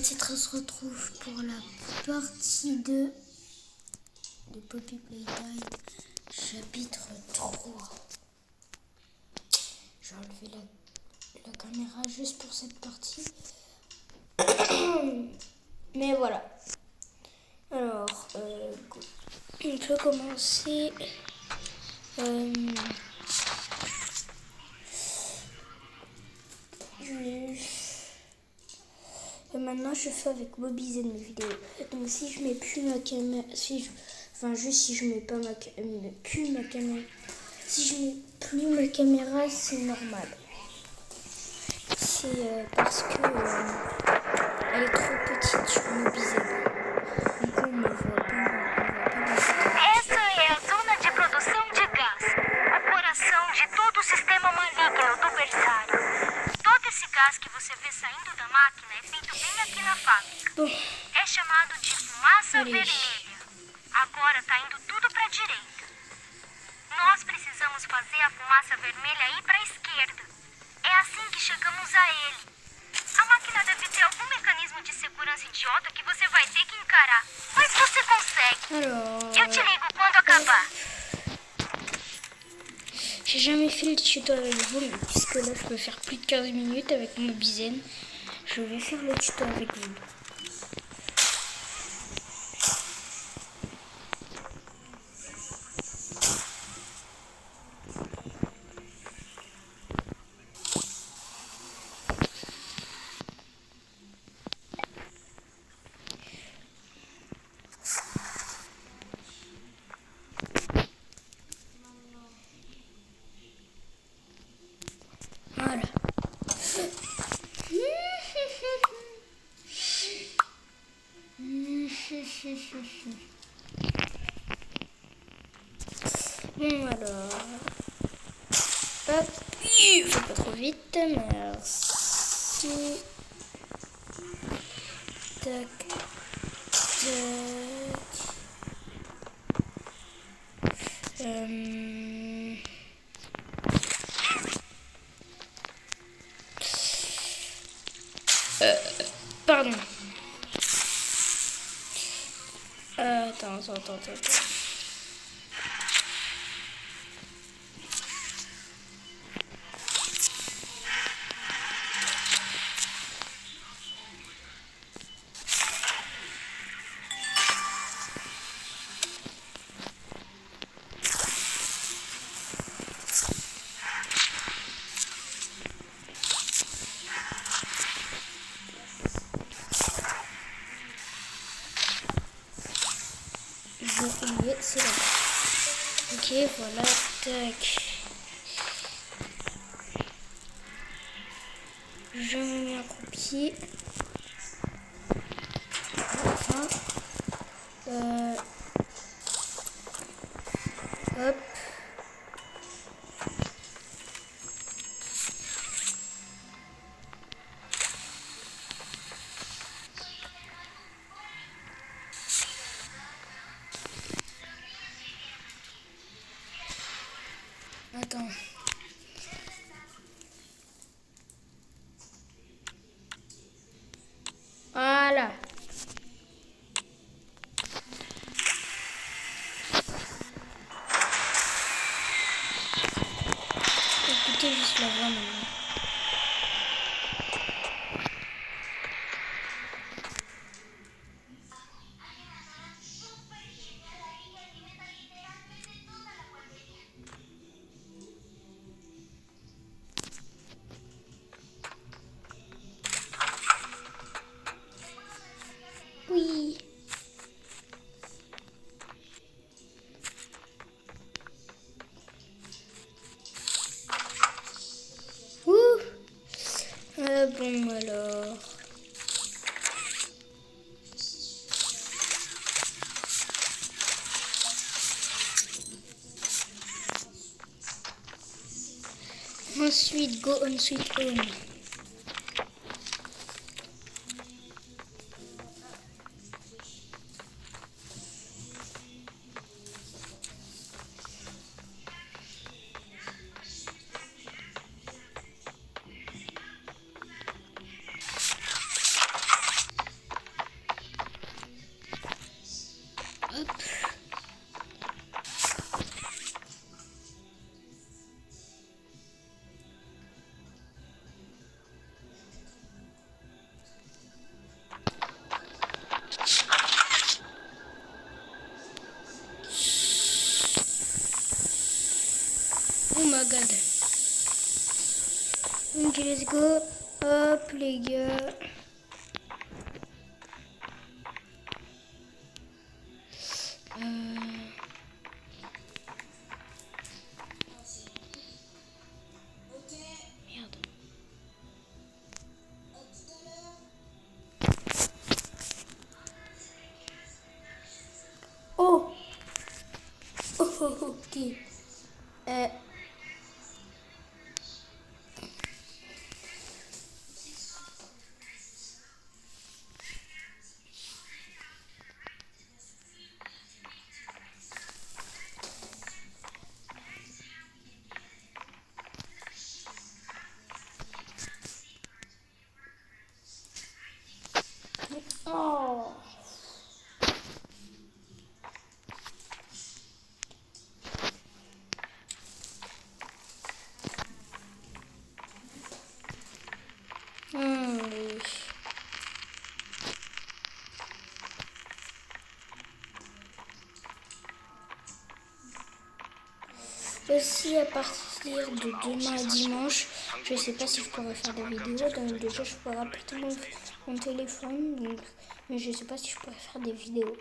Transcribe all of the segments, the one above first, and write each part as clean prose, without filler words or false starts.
titre, on se retrouve pour la partie de Poppy Playtime, chapitre 3. J'ai enlevé la caméra juste pour cette partie. Mais voilà. Alors, on peut commencer. Maintenant, je fais avec Bobby Z mes vidéos. Donc, si je mets plus ma caméra, si je mets pas ma caméra, si je mets plus ma caméra, c'est normal. C'est parce que elle est trop petite sur Bobby Z. Du coup, on ne voit pas. Essa é a zona de produção de gás, o coração de todo o sistema maligno do berçário. Todo esse gás que você vê saindo da máquina é feito bem aqui na fábrica. Bon. É chamado de fumaça Allez. vermelha. Agora tá indo tudo para a direita. Nós precisamos fazer a fumaça vermelha ir para a esquerda. É assim que chegamos a ele. A máquina deve ter algum mecanismo de segurança idiota que você vai ter que encarar. Mas você consegue. Alors, Eu te ligo quando acabar. j'ai jamais fait le tuto avec vous, mais puisque là je peux faire plus de 15 minutes avec Bobby Z, je vais faire le tuto avec vous. Voilà. Bon alors, hop, faut pas trop vite, merci. Tac, tac. Pardon. Attends. C'est là. Ok, voilà, tac. Je me mets accroupi. Enfin. Hop. Attends. Voilà. Écoutez juste la voix maintenant. Oui. Ouh. Bon alors. Ensuite, go on sweet home. let's go. Hop, les gars. Merde. Oh. Oh, ok. Oh. Oui. Aussi, à partir de demain à dimanche, je sais pas si je pourrai faire des vidéos. Donc déjà, je pourrais apporter mon téléphone. Donc, mais je sais pas si je pourrais faire des vidéos.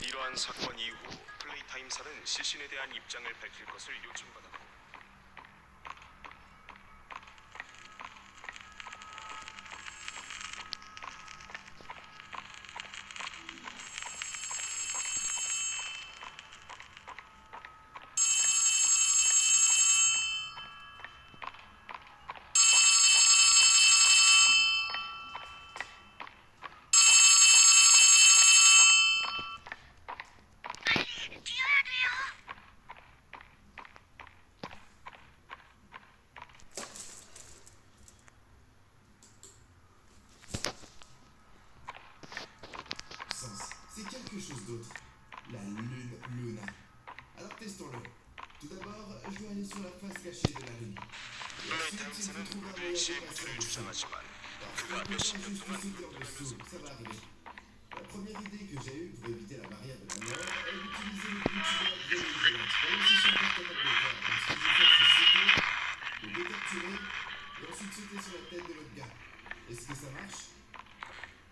이러한 사건 이후 플레이타임사는 시신에 대한 입장을 밝힐 것을 요청받았다. C'est quelque chose d'autre. La lune Luna. Alors testons-le. Tout d'abord, je dois aller sur la face cachée de la lune. Et ensuite, il faut trouver un moyen de passer en dessous. Parce qu'on peut pas juste sauter en dessous, ça va arriver. La première idée que j'ai eue pour éviter la barrière de la mort est d'utiliser le outil de la grille isolante. Même si je suis pas capable de le faire. Donc ce que je vais faire, c'est sauter, le décapturer, et ensuite sauter sur la tête de l'autre gars. Est-ce que ça marche?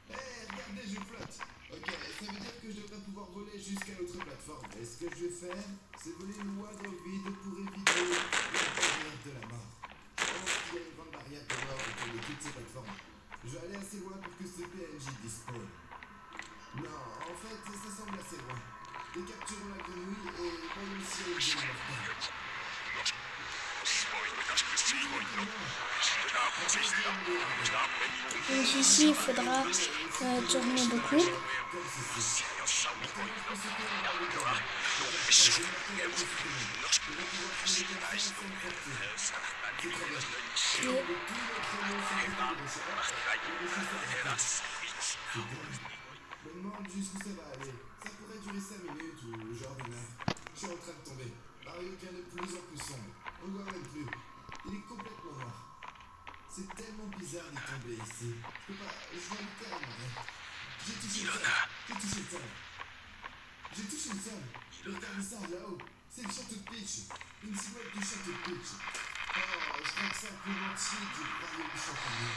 Regardez, je flotte. Ok, ça veut dire que je devrais pouvoir voler jusqu'à l'autre plateforme. Et ce que je vais faire, c'est voler loin dans le vide pour éviter la barrière de la mort. Je pense qu'il y a une grande barrière de mort autour de toutes ces plateformes. Je vais aller assez loin pour que ce PNJ dispose. Non, en fait, ça semble assez loin. Décapturons la grenouille et voyons si elle est mortelle. Donc ici, il faudra tourner beaucoup. Je me demande jusqu'où ça va aller. Ça pourrait durer 5 minutes ou genre 1 heure. Je suis en train de tomber. Mario devient de plus en plus sombre. On ne voit même plus. Il est complètement noir. C'est tellement bizarre d'y tomber ici. Je peux pas. Je vois le terme en fait. J'ai touché le sol. J'ai touché le sol. J'ai touché le sol. Regardez ça là-haut. C'est le château de Peach. Une silhouette du château de Peach. Oh, je crois que c'est un peu l'entier du royaume champignon.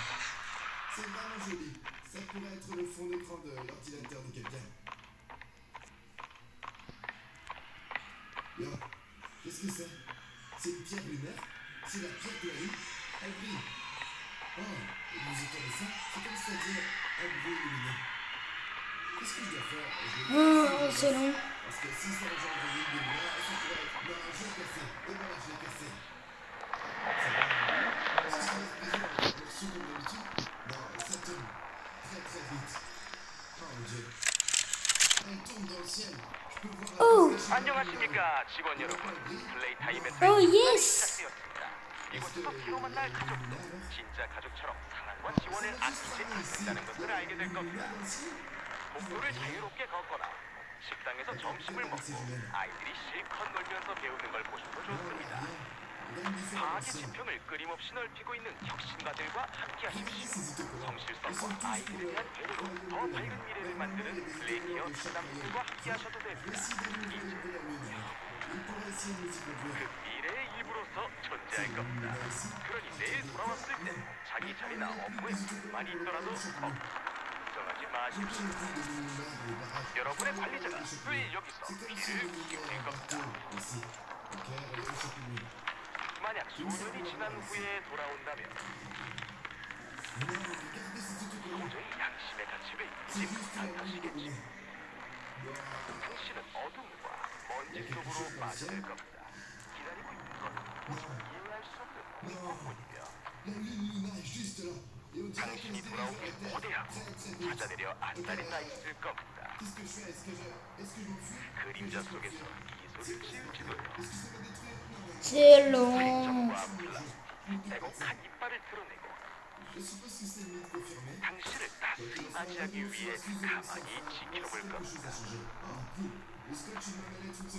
C'est vraiment joli. Ça pourrait être le fond d'écran de l'ordinateur de quelqu'un. Yo, qu'est-ce que c'est? C'est une pierre lunaire? C'est la pierre de la lune? Elle brille. Oh, et vous entendez ça? C'est comme c'est-à-dire un bruit lumineux. Qu'est-ce que je dois faire? Oh, c'est long. Parce que si ça engendre une lune de lumière, ça pourrait être... Non, je l'ai cassé. Et voilà, je l'ai cassé. Ça va. Est-ce que ça va se briser dans un morceau comme d'habitude? Non, ça tourne. Très très vite. Oh mon Dieu. Elle tourne dans le ciel. Je peux voir la Oh. face cachée. 안녕하십니까 직원 여러분. 플레이타임의 Oh, 새로운 yes. 시작되었습니다. 이곳에서 새로 만날 가족도 진짜 가족처럼 사랑과 지원을 아끼지 않는다는 것을 알게 될 겁니다. 복도를 자유롭게 걷거나 식당에서 점심을 먹고 아이들이 실컷 놀면서 배우는 걸 보셔도 좋습니다. 과학의 지평을 끊임없이 넓히고 있는 혁신가들과 함께하십시오. 성실성과 아이들에 대한 배려로 더 밝은 미래를 만드는 플레이어 사람들과 함께하셔도 됩니다. 이제 그 미래의 일부로서 곳에서 존재할 겁니다. 그러니 내일 돌아왔을 때 자기 자리나 업무에 불만이 있더라도 걱정하지 마십시오. 여러분의 관리자가 늘 여기서 귀를 기울일 겁니다. 만약 수년이 지난 후에 돌아온다면 도저히 양심의 가책을 잊지 못할 것이겠지. 당신은 어둠과 먼지 속으로 빠져들 겁니다. 기다리고 있는 건 이해할 수 없는 공허뿐이며 당신이 돌아오길 거대하고 찾아내려 안달이 있을 겁니다. 그림자 속에서 이 소리를 지을지도요. C'est long. 애곡한 이빨을 드러내고 당신을 따스히 맞이하기 위해 가만히 지켜볼 겁니다.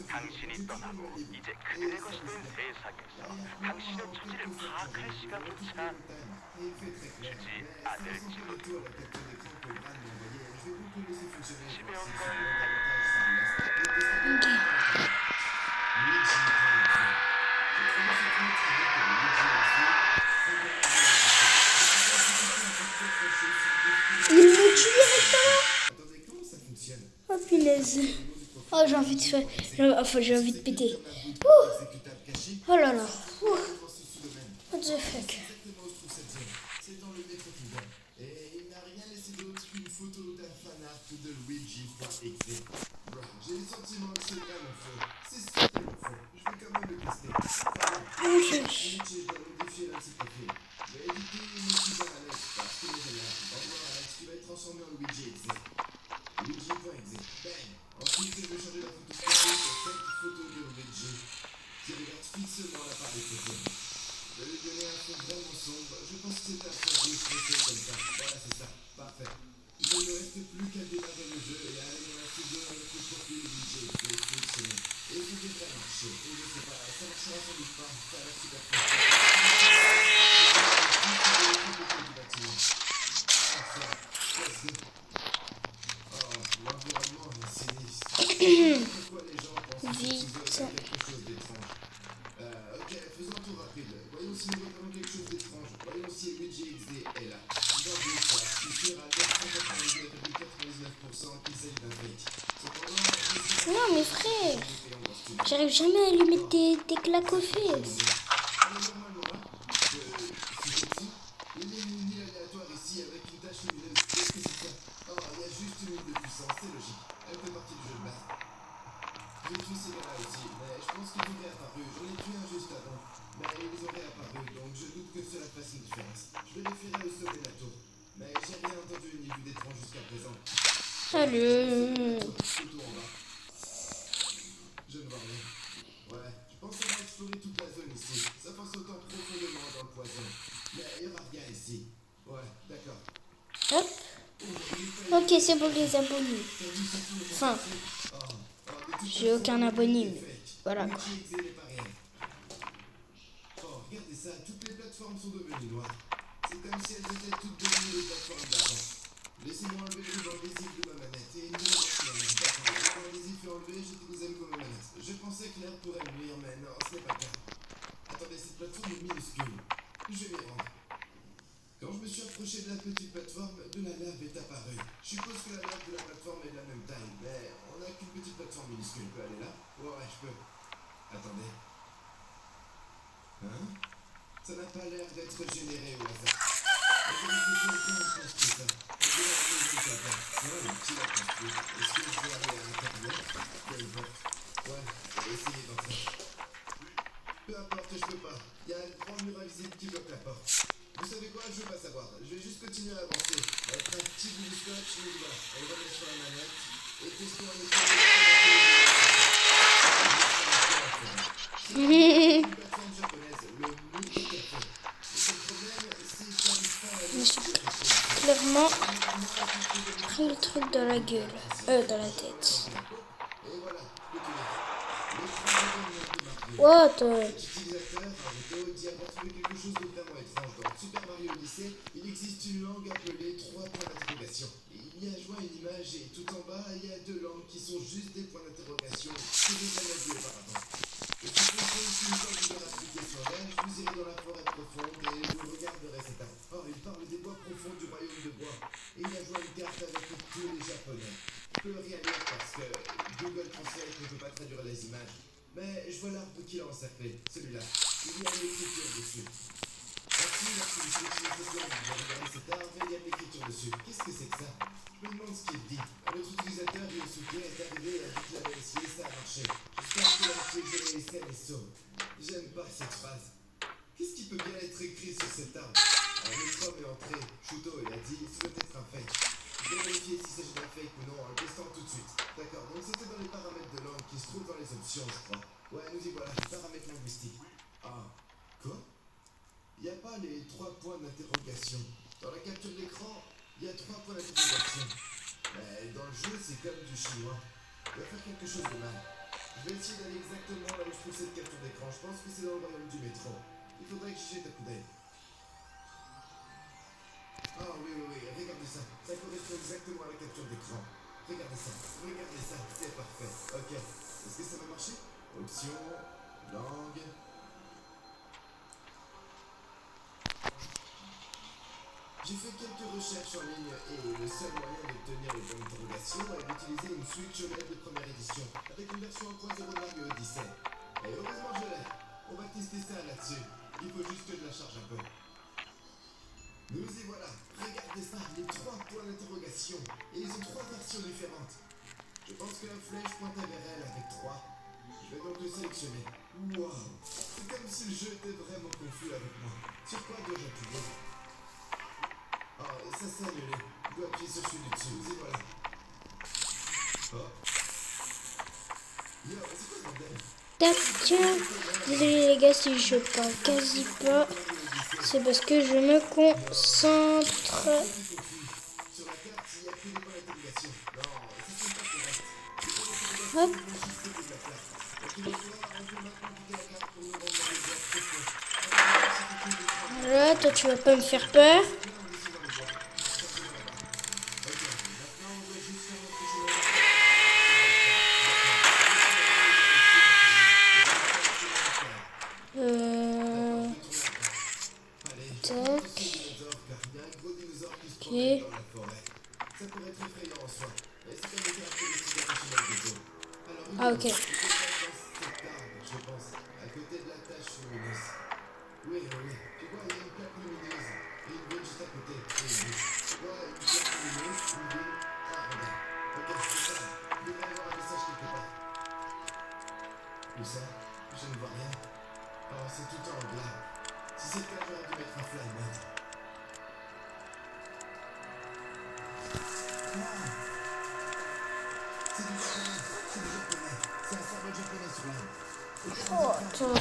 당신이 떠나고 이제 그들의 것이 된 세상에서 당신의 처지를 파악할 시간조차 주지 않을지도. 집에 온 걸 Il me tue directement. Oh punaise. Oh j'ai envie de faire. J'ai envie de péter. Ouh. Oh là là. Ouh. What the fuck. C'est dans le métro Fulton. Et il n'a rien laissé d'autre qu'une photo d'un fanart de Luigi.exe. J'ai le sentiment que c'est vraiment faux. C'est certainement faux. Je vais quand même le tester. Luigi doit modifier l'encyclopédie. Je vais éditer une cousin Alex parce qu'il est là. Au revoir Alex, tu vas être transformé en Luigi.exe. Luigi.exe. Bang. Ensuite, je vais changer la photo pour cette photo de Luigi. Qui regarde fixement l'appareil photo. Je vais lui donner un fond vraiment sombre. Je pense que c'est un fond rouge pressé comme ça. Voilà, c'est ça. Parfait. Il ne me reste plus qu'à démarrer le jeu et à aller dans la studio avec le profil DJ qui est sélectionné. Et ça devrait marcher. Ou je sais pas, ça marchera sans doute pas. Ça a l'air super fort. Oh, l'environnement est sinistre. Pourquoi les gens pensent que Vite. quelque chose d'étrange. Ok, faisons un tour rapide. Voyons si nous repérons quelque chose d'étrange. Voyons si Luigi.exe est là. Dans deux fois, je suis sûr à 999,99% qu'il s'agit d'un fake. Cependant, Non mais frère. J'arrive jamais à lui mettre des claques aux fesses. normalement là, c'est comme ça. Il y a une île aléatoire ici avec une tache lumineuse. Qu'est-ce que c'est ça? Oh, il y a juste une île de puissance, c'est logique. Elle fait partie du jeu de base. J'ai tué ces gars-là aussi, mais je pense qu'ils ont réapparu. J'en ai tué un juste avant, mais ils ont réapparu, donc je doute que cela fasse une différence. Je vérifierai au sommet de la tour, mais j'ai rien entendu ni vu d'étrange jusqu'à présent. Salut. Tout en bas. Je ne vois rien. Ouais, je pense qu'on va explorer toute la zone ici. Ça passe autant profondément dans le poison. Mais il n'y aura rien ici. Ouais, d'accord. Hop. Ok, c'est pour les abonnés. Enfin, j'ai aucun abonné, mais voilà quoi. Oh, regardez ça, toutes les plateformes sont devenues noires. C'est comme si elles étaient toutes devenues les plateformes d'avant. Laissez-moi enlever le ruban adhésif de ma manette et une nouvelle manette. D'accord, le ruban adhésif est enlevé, j'utilise une nouvelle manette. Je pensais que l'air pourrait me nuire, mais non, ce n'est pas le cas. Attendez, cette plateforme est minuscule. Je vais m'y rendre. Quand je me suis approché de la petite plateforme, de la lave est apparue. Je suppose que la lave de la plateforme est de la même taille, mais on n'a qu'une petite plateforme minuscule. Je peux aller là? Ouais, je peux. Attendez. Hein? Ça n'a pas l'air d'être généré au hasard. Quelqu'un a construit ça. Je vais la maison de quelqu'un. Ouais, qui l'a construit? Est-ce que je vais aller à l'intérieur? Peu importe. Ouais, je vais essayer d'entrer. Peu importe, je peux pas. Il y a un grand mur invisible qui bloque la porte. Vous savez quoi? Je veux pas savoir. Je vais juste continuer à avancer. Avec un petit bout de scotch, nous voilà. On remet sur la manette. Et testons un effet de plateforme japonaise, le Multi Café. Le problème, c'est que j'arrive pas à Je me suis clairement pris le truc dans la gueule. Dans la tête. Et voilà, le tunnel. What? L'utilisateur, Naruto, dit avoir trouvé quelque chose de vraiment étrange. Dans Super Mario Odyssey, il existe une langue appelée 3 points d'interrogation. Il y a joint une image et tout en bas, il y a deux langues qui sont juste des points d'interrogation que j'ai jamais vues auparavant. Et si vous faites une fois que vous avez appliqué sur elle, je vous irai dans la forêt profonde et vous regarderez cet arbre. Or, il parle des bois profonds du royaume de bois. Et il a joué une carte avec tous les japonais. Je peux rien lire parce que Google Translate ne peut pas traduire les images. Mais je vois l'arbre qu'il a encerclé, celui-là. Il y a une écriture dessus. Ainsi, lorsque vous sélectionnez cette langue, vous regardez cet arbre et il y a une écriture dessus. Qu'est-ce que c'est que ça? Je me demande ce qu'il dit. Un autre utilisateur, Ryosuke, est arrivé et a dit qu'il avait essayé, ça a marché. J'espère qu'il a utilisé les scènes et sauve. J'aime pas cette phrase. Qu'est-ce qui peut bien être écrit sur cet arbre? Un autre homme est entré. Shuto, il a dit, ce doit être un fake. Je vais vérifier s'il s'agit d'un fake ou non en le testant tout de suite. D'accord, donc c'était dans les paramètres de langue qui se trouvent dans les options, je crois. Ouais, nous y voilà, paramètres linguistiques. Ah, quoi? Il n'y a pas les 3 points d'interrogation. Dans la capture d'écran, il y a 3 points d'interrogation. Mais dans le jeu, c'est comme du chinois. Il va faire quelque chose de mal. Je vais essayer d'aller exactement là où je trouve cette capture d'écran. Je pense que c'est dans le royaume du métro. Il faudrait que je jette un coup d'œil. Ah oui, regardez ça. Ça correspond exactement à la capture d'écran. Regardez ça, c'est parfait. Ok, est-ce que ça va marcher? Option, langue. J'ai fait quelques recherches en ligne et le seul moyen d'obtenir les bonnes interrogations est d'utiliser une Switch OLED de première édition avec une version 1.0 de Mario Odyssey. Et heureusement je l'ai. On va tester ça là-dessus. Il faut juste que je la charge un peu. Nous y voilà. Regardez ça, les 3 points d'interrogation. Et ils ont 3 versions différentes. Je pense que la flèche pointe vers elle avec 3. Je vais donc le sélectionner. Waouh! C'est comme si le jeu était vraiment confus avec moi. Sur quoi dois-je appuyer? Oh, ça s'est annulé. Je dois appuyer sur celui du dessus. Et voilà. Oh. Yo, c'est quoi ce bordel? Tac, tiens. Désolé les gars si je parle quasi pas. C'est parce que je me concentre. Sur la carte, il n'y a que des points d'interrogation. Non, ça c'est pas correct. C'est pour l'interrogation Hop. de la juste de la carte. Donc il va falloir un peu maintenant quitter la carte pour nous rendre dans les boîtes profondes. Voilà, toi tu vas pas me faire peur. Tac. Ok. Ah ok. Je pense, à côté de la tache lumineuse. Oui. Tu vois, il y a une plaque lumineuse et une ville juste à côté. Et une bouche. Tu vois, une plaque lumineuse, une ville. Ah, regarde. Ok, c'est ça. Il devrait y avoir un message quelque part. Où ça? Je ne vois rien. Oh, c'est tout en blanc. Si c'est le cas, j'aurais dû mettre un fly mode. C'est du japonais. C'est un symbole japonais sur l'arbre. Oh, attends.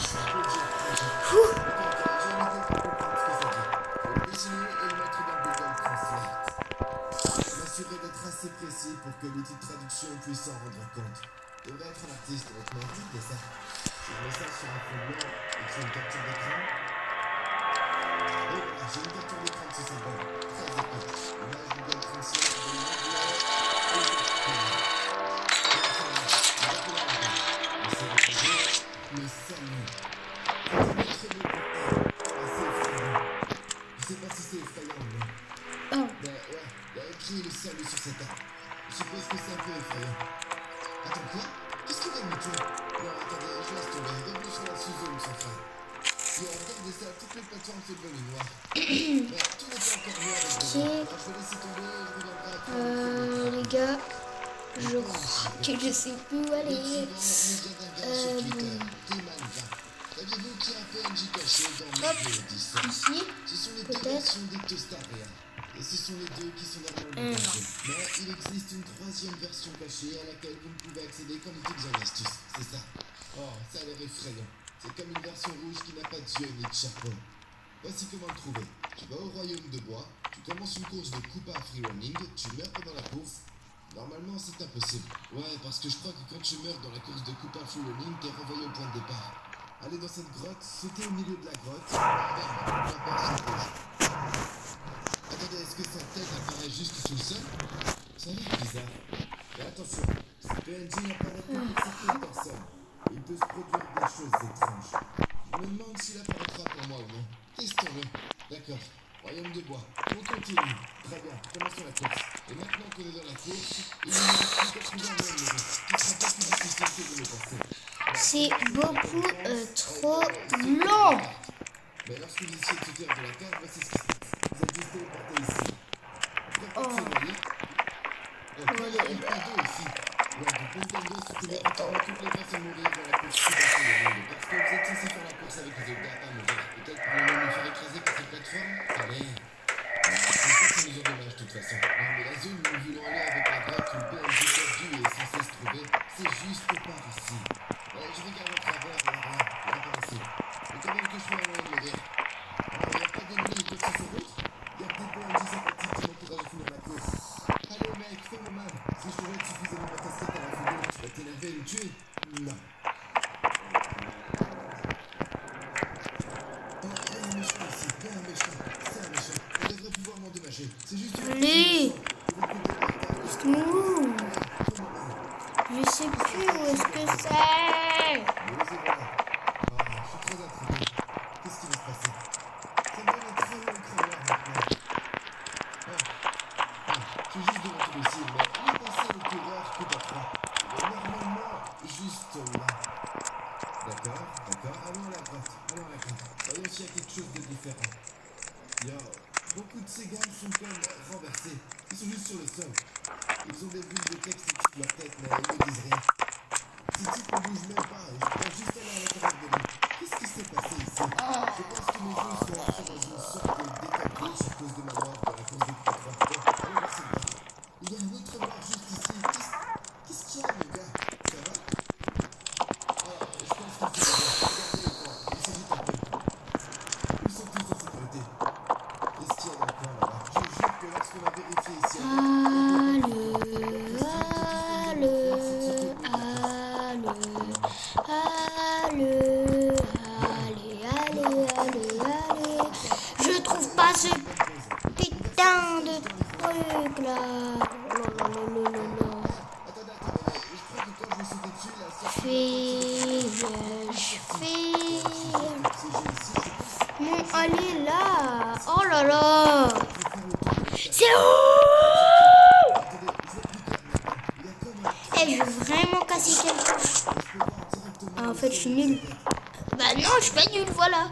M'assurer d'être assez précis pour que l'outil de traduction puisse s'en rendre compte. Je devrais être un artiste, honnêtement, regardez ça. Si je mets ça sur un fond blanc et que je fais une capture d'écran. Et voilà, j'ai une capture d'écran de ce symbole. Très épique. Image Google Translate de le salut. C'est effrayant. Je sais pas si c'est effrayant ou non. Oh. Ben ouais, il y a écrit le salut sur cet arbre. Je suppose que c'est un peu effrayant. Attends, quoi? Qu'est-ce qu'il y a de toi? Non, attendez, je laisse tomber. Revenez sur la sous-zone sans fin. Yo, regardez ça, toutes les plateformes sont devenues noires. Mais tout n'est pas encore noir. Ok. Alors je vais laisser tomber, je reviendrai après. Les gars, je crois que je sais plus où aller. Saviez-vous qu'il y a un PNJ caché dans Hop. Mario Odyssey? Ici, Ce sont les deux peut-être. versions des Tostaria. Et ce sont les deux qui sont normalement cachées. Mais il existe une 3e version cachée à laquelle vous ne pouvez accéder qu'en utilisant l'astuce. C'est ça. Oh, ça a l'air effrayant. C'est comme une version rouge qui n'a pas d'yeux ni de chapeau. Voici comment le trouver. Tu vas au royaume de bois, tu commences une course de Koopa free running, tu meurs pendant la course. Normalement, c'est impossible. Ouais, parce que je crois que quand tu meurs dans la course de Koopa free running, t'es renvoyé au point de départ. Allez dans cette grotte, sautez au milieu de la grotte, bam, la personne rouge. Attendez, est-ce que sa tête apparaît juste sous le sol? Ça a l'air bizarre. Mais attention, ce PNJ apparaît que pour certaines personnes. il peut se produire des choses étranges. Je me demande s'il apparaîtra pour moi ou non. Testons-le. D'accord. Royaume de bois. On continue. Très bien. Commençons la course. Et maintenant qu'on est dans la course, il nous reste plus qu'à trouver un moyen de lever, qui sera pas plus difficile que vous le pensez. C'est beaucoup trop long. Mais lorsque vous essayez de sauter hors de la cave, voici ce qui se passe. Vous êtes juste téléporté ici. Après, vous s'éloignez. Ok, il y a un peu d'eau ici. Ouais, donc Nintendo se souvient entièrement toutes les façons de mourir dans la course Super Nintendo. Parce que vous êtes censé faire la course avec les autres gars, pas mourir. Peut-être pourrions-nous nous faire écraser par cette plateforme? Allez. Je pense pas que ça nous endommage de toute façon. Non, mais la zone où nous voulons aller avec la grotte où le PNJ perdu est censé se trouver, c'est juste par ici. Je regarde au travers, là, par ici. Mais quand même que je sois un moyen de mourir. Alors, il n'y a pas d'ennemis ou quoi que ce soit d'autre? Il y a peut-être PNJ sympathique qui m'encourage à finir la course. Allez mec, fais le mal. Si je te jette suffisamment ma casquette à la foudre, tu vas t'énerver et me tuer? Non. Il y a un méchant ici, il y a un méchant. C'est un méchant. On devrait pouvoir m'endommager. C'est juste une Allez. Ouh. Je sais plus où est-ce que c'est. Mais vous voilà. Je suis très intrigué. Qu'est-ce qui va se passer? Ça me donne un très long crâneur maintenant. Je suis juste devant tout le ciel, mais où est passé le coureur coup à trois? Normalement, juste là. D'accord. Allons à la grotte. Voyons s'il y a quelque chose de différent. Yo, beaucoup de ces gars sont comme renversés. Ils sont juste sur le sol. Ils ont des bulles de texte au-dessus de leur tête, mais ils ne disent rien. Ces types ne bougent même pas et je crois juste aller à l'intérieur de lui. Qu'est-ce qui s'est passé ici? Je pense que mes jeux sont entrés dans une sorte d'état à cause de ma mort dans la course de coup à trois. Allez voir ce gars. Il y a un autre mort juste ici. Qu'est-ce qu'il y a, le gars? Ça va? Je pense qu'il faut regardez le coin. Il s'agite un peu. Ils sont tous en sécurité. Qu'est-ce qu'il y a dans le coin là-bas? Je jure que lorsqu'on a vérifié ici, je trouve pas ce putain de truc là. Bon, allez là. Oh là là. C'est où? Eh, je veux vraiment casser quelque chose. Ah, en fait, je suis nulle. Bah non, je suis pas nulle, voilà.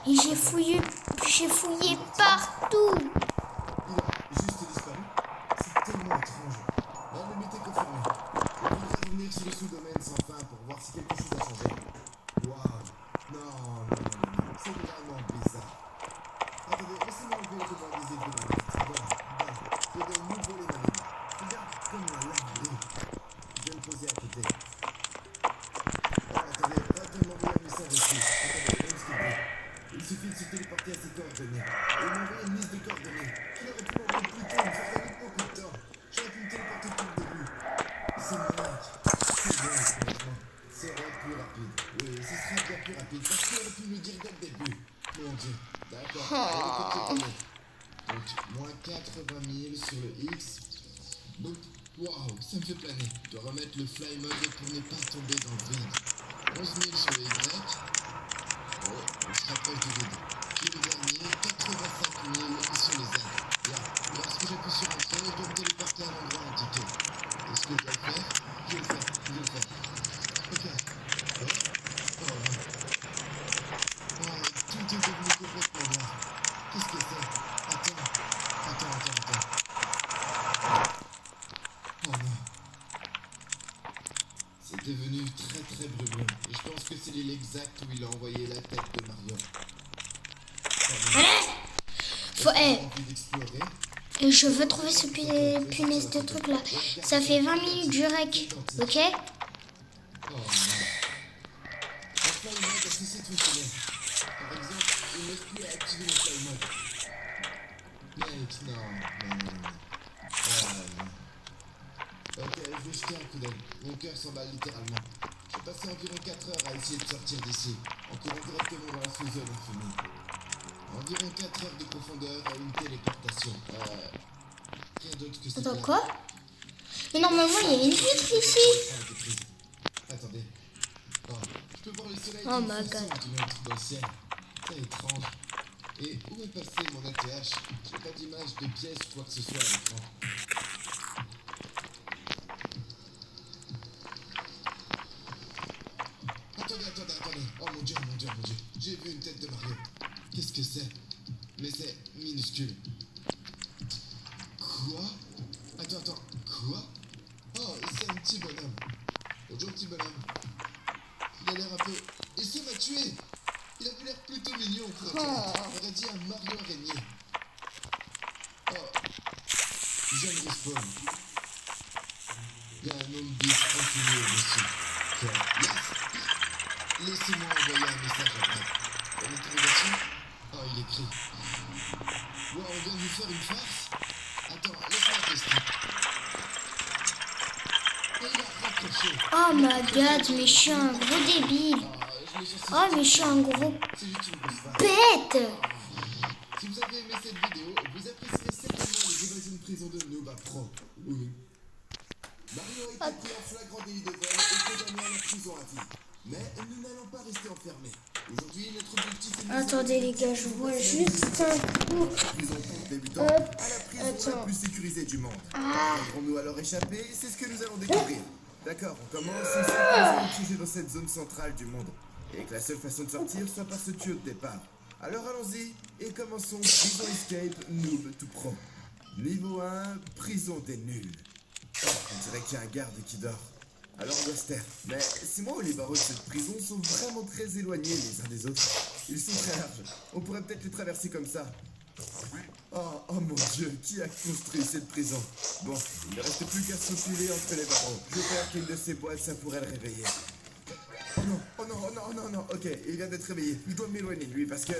Et j'ai fouillé partout. Il a juste disparu. C'est tellement étrange. Non, mais mettez confirmé. Je voudrais revenir sur le sous-domaine sans fin pour voir si quelque chose a changé. Waouh. Non. C'est vraiment bizarre. Attendez, laissez-moi enlever le ruban adhésif de ma liste. Voilà. Je vais de nouveau les manier. Regarde comme la lave brille. Je vais me poser à côté. Attendez, m'envoyer un message aussi. Attendez, même ce qu'il dit. Il suffit de se téléporter à ses coordonnées. Et il m'a envoyé une liste de coordonnées. Il aurait pu m'envoyer plus tôt, il me ferait gagner beaucoup de temps. J'aurais pu me téléporter depuis le début. C'est magique. C'est bien, franchement. C'est plus rapide. Oui, ce sera bien plus rapide. Parce qu'il aurait pu me le dire dès le début. Mon Dieu. D'accord. Donc, moins 80 000 sur le X. Donc, waouh, ça me fait planer. Je dois remettre le fly mode pour ne pas tomber dans le vide. 11 000 sur le Y. Oh, on se rapproche du vide. Puis le dernier, 85 000 sur le Z. Là, lorsque j'appuie sur Entrée, je dois me téléporter à un endroit indiqué. Est-ce que je dois le faire? Je vais le faire. Ok. Tout est devenu complètement noir. Qu'est-ce que c'est? Attends. Oh non. C'est devenu très brûlant. Et je pense que c'est l'île exacte où il a envoyé la tête de Mario. Et je veux trouver ce punaise de truc là. Ça fait 20 minutes du rec. Ok? Oh non. Le fly mode a cessé de fonctionner. Par exemple, il ne laisse plus à activer le fly mode. Mec, non. Ok, je vais jeter un coup d'œil. Mon cœur s'emballe littéralement. J'ai passé environ 4 heures à essayer de sortir d'ici, en courant directement dans la sous-zone infinie. Environ 4 heures de profondeur et une téléportation. Rien d'autre que ça. Attends, quoi? Mais normalement, il y a une vitre ici. Pas Oh une my façon god. de mettre dans le ciel. C'est étrange. Et où est passé mon ATH? J'ai pas d'image de pièce ou quoi que ce soit à l'écran. Attendez. Oh mon dieu. J'ai vu une tête de Mario. Qu'est-ce que c'est? Mais c'est minuscule. Quoi? Attends. Quoi? Oh, c'est un petit bonhomme. Bonjour petit bonhomme. Il a l'air un peu... Et ça m'a tué! Il avait l'air plutôt mignon pour être honnête. On aurait dit un Mario araignée. Oh. J'aime respawn. Il y a un nom de bip infini au-dessus. Quoi? Yes! Laissez-moi envoyer un message après. Une interrogation? Oh, il écrit. Wow, on vient de nous faire une farce? Attends, laisse-moi tester. Et il a raccroché. Oh my god, mais je suis un gros débile. Oh, mais je suis un gros C'est juste une grosse farce. bête. Si vous avez aimé cette vidéo, vous apprécierez certainement les évassions de prison de Nooba Pro. Oui. Mario a été pris en flagrant délit de vol et condamné à la prison à vie. Mais nous n'allons pas rester enfermés. Aujourd'hui, notre objectif est de... Attendez les gars, je vois juste un coup. Prison pour débutants à la prison la Attends. plus sécurisée du monde. Allons-nous alors échapper? C'est ce que nous allons découvrir. D'accord, on commence. C'est ça que nous piégés dans cette zone centrale du monde. Et que la seule façon de sortir soit par ce tuyau de départ. Alors allons-y et commençons Prison Escape Noob to Pro. Niveau 1, prison des nuls. Oh, on dirait qu'il y a un garde qui dort. Alors on doit se taire. Mais Simon et les barreaux de cette prison sont vraiment très éloignés les uns des autres. Ils sont très larges. On pourrait peut-être les traverser comme ça. Oh mon dieu, qui a construit cette prison? Bon, il ne reste plus qu'à se faufiler entre les barreaux. Je peur qu'une de ces boîtes, ça pourrait le réveiller. Oh non, ok, il vient d'être réveillé. Je dois m'éloigner de lui parce que...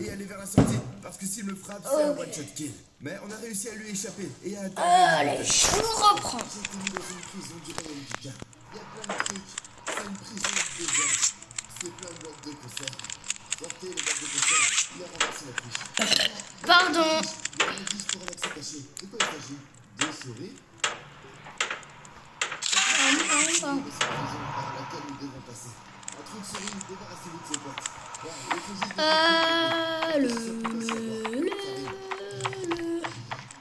Et aller vers la sortie, parce que s'il me frappe, c'est un one-shot kill. Mais on a réussi à lui échapper et à atteindre... Allez, je reprends. J'ai été mis dans une prison du royaume du K. Il y a plein de trucs. C'est une prison déserte. C'est plein de boîtes de conserve. Sortez les boîtes de conserve. Il a renversé la fiche. Pardon. Il y a un indice pour un accès caché. De quoi il s'agit? Deux souris. C'est cette prison par laquelle nous devons passer. Un truc souris, débarrassez-vous de ces boîtes. Voilà, il faut juste...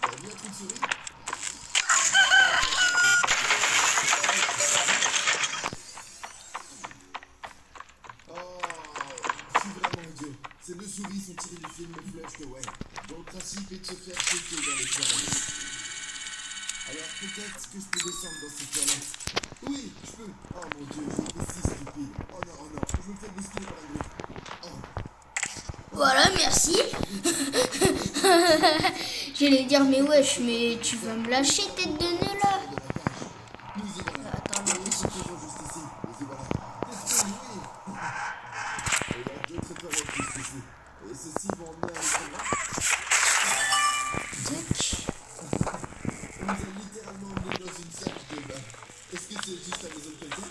T'as vu un truc souris? Oh, je suis vraiment idiot. Ces deux souris sont tirées du film Flush the Way, dont le principe est de se faire péter dans les toilettes. Alors peut-être que je peux descendre dans ces toilettes. Oui, je peux. Oh mon dieu, j'ai été si stupide. Oh non, je me fais bousculer par un groupe. Oh. Voilà, merci. J'allais dire, mais wesh, mais tu vas me lâcher, tête de nœud là. Nous y voilà. Attends, Il y a une prison juste ici. Nous y voilà. Qu'est-ce que oui. Et il y a d'autres toilettes juste ici. Et ceux-ci vont emmener à l'autre endroit. Tac. On nous a littéralement emmenés dans une salle de bain. Est-ce que c'est juste la maison de quelqu'un?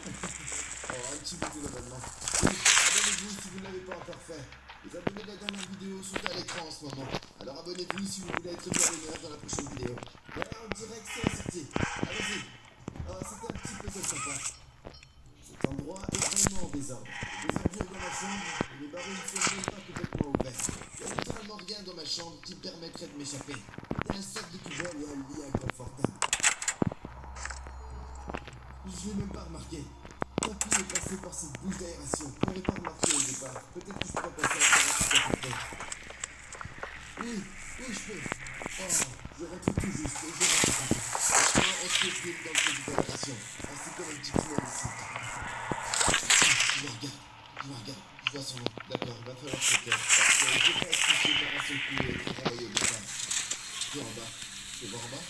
Oh, un petit bout d'abonnement. Oui, abonnez-vous si vous ne l'avez pas encore fait. Les abonnés de la dernière vidéo sont à l'écran en ce moment. Alors abonnez-vous si vous voulez être mis à l'honneur dans la prochaine vidéo. Voilà, on dirait que c'est la sortie. Allez-y. Oh, c'était un petit peu sympa. Cet endroit est vraiment en désordre. Des ordures dans ma chambre et les barreaux ne sont même pas complètement ouverts. Il n'y a littéralement rien dans ma chambre qui permettrait de m'échapper. Il y a un sac de poubelle et un lit inconfortable. Je l'ai même pas remarqué. Papy est passé par cette bouche d'aération. Je n'avais pas remarqué au départ. Peut-être que je pourrais passer à travers tout à fait. Oui, je peux. Oh, je rentre tout juste. Maintenant, on se filme dans le produit d'aération. Ainsi comme un petit tunnel ici. Je me regarde. Je vois son nom. D'accord, il va falloir se taire. Parce que je pense que je vais par un seul coup et être travaillé au départ. Je vais en bas. Je vais voir en bas.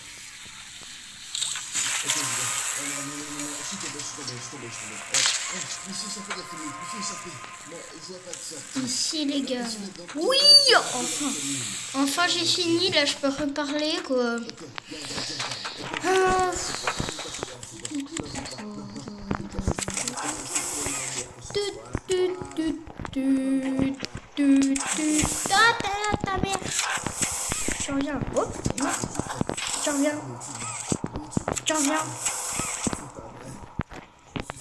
Ok, je vais. Oh non, je suis tombé. Oh, je me suis échappé de la famille, Mais je vois pas de sortie. Ici, les gars. Oui, enfin j'ai fini. Là, je peux reparler, quoi. Ah. Ta mère. Je reviens. Hop. Je reviens.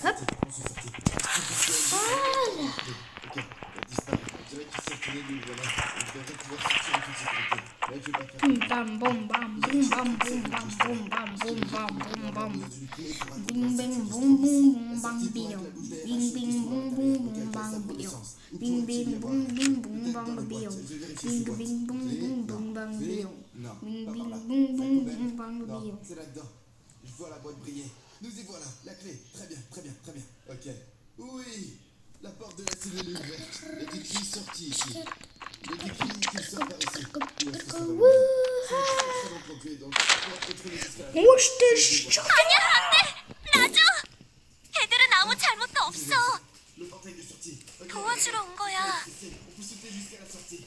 Hop. Voilà. cellules, voilà. Je dois pas pouvoir sortir en toute sécurité. Là, je vais pas faire. Boum bam boum bam boum bam boum bam boum bam boum bam boum bam. Bing bing boum boum boum bang bion. Bing bing boum boum boum bang bion. Bing bing boum boum boum bang bion. Bing bing boum boum boum bang bion. Non, Bing pas bing par là. boum boum Ça boum bang Non, bion. c'est là-dedans. Je vois la boîte briller. Nous y voilà, la clé. Très bien, très bien, très bien. Ok. Oui, la porte de la cellule est ouverte. Il y a des clés sorties ici. Il y a des clés qui sortent par ici. Où est-ce que ça va mener? C'est un très très long conduit, donc on va contrôler jusqu'à la fin. Moi je te choque. 아니야, 안 돼! 라조! 애들은 아무 잘못도 없어. Le portail de sortie. Ok. 도와주러 온 거야. On peut sauter jusqu'à la sortie.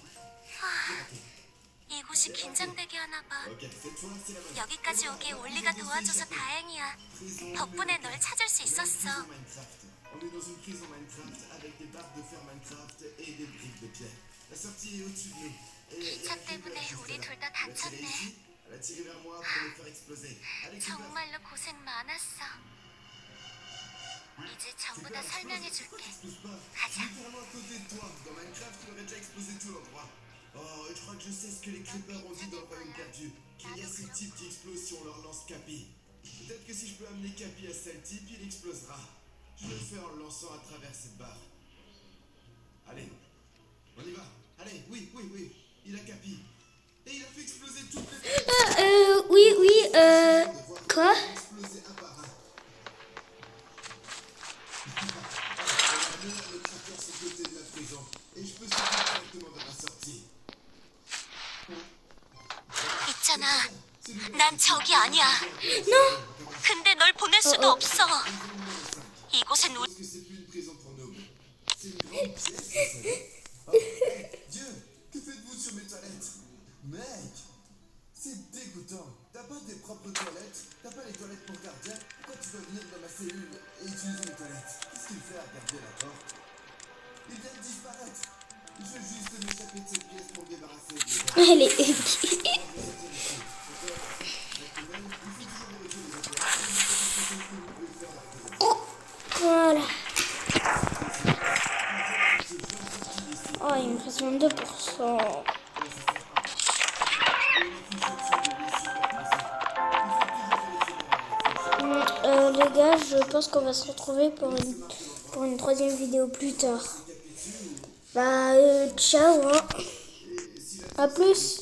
이곳이 긴장되게 하나 봐. Ok, cette fois c'est la bonne. 여기까지 오기에 올리가 도와줘서 다행이야. 덕분에 널 찾을 수 있었어. Minecraft. On est dans une prison Minecraft avec des barres de fer Minecraft et des briques de pierre. La sortie est au-dessus de nous. Et 기차 때문에 우리 둘 다 다쳤네. elle a tiré vers moi pour me faire exploser. Allez, Cooper. 정말로 고생 많았어. 이제 전부 다 설명해 줄게. T'exploses pas. 가자. Littéralement à côté de toi. Dans Minecraft, tu aurais déjà explosé tout l'endroit. Oh, je crois que je sais ce que les creepers ont dit dans le royaume perdu. Qu'il y a ces types qui explosent si on leur lance Capi. Peut-être que si je peux amener Capi à celle type, il explosera. Je le fais en le lançant à travers cette barre. Allez, on y va. Allez, oui, oui, oui. Il a Capi. Et il a fait exploser toutes les Oui, quoi? exploser un par un. Le tracker c'est côté de la prison. Et je peux sauter directement vers la sortie. 있잖아. 난 적이 아니야. 근데 널 보낼 수도 없어. 이곳은 우리 Parce que c'est plus une prison pour nous. C'est une grande pièce, vous savez. Oh, Dieu, que faites-vous sur mes toilettes? Mec, c'est dégoûtant. T'as pas tes propres toilettes? T'as pas les toilettes pour gardien? Pourquoi tu dois venir dans ma cellule et utiliser mes toilettes? Qu'est-ce qu'il fait à garder la porte? Il vient de disparaître. Je veux juste m'échapper de cette pièce pour me débarrasser de Elle est voilà. Oh, il me reste 22%. Les gars, je pense qu'on va se retrouver pour une troisième vidéo plus tard. Bah, ciao, hein. À plus.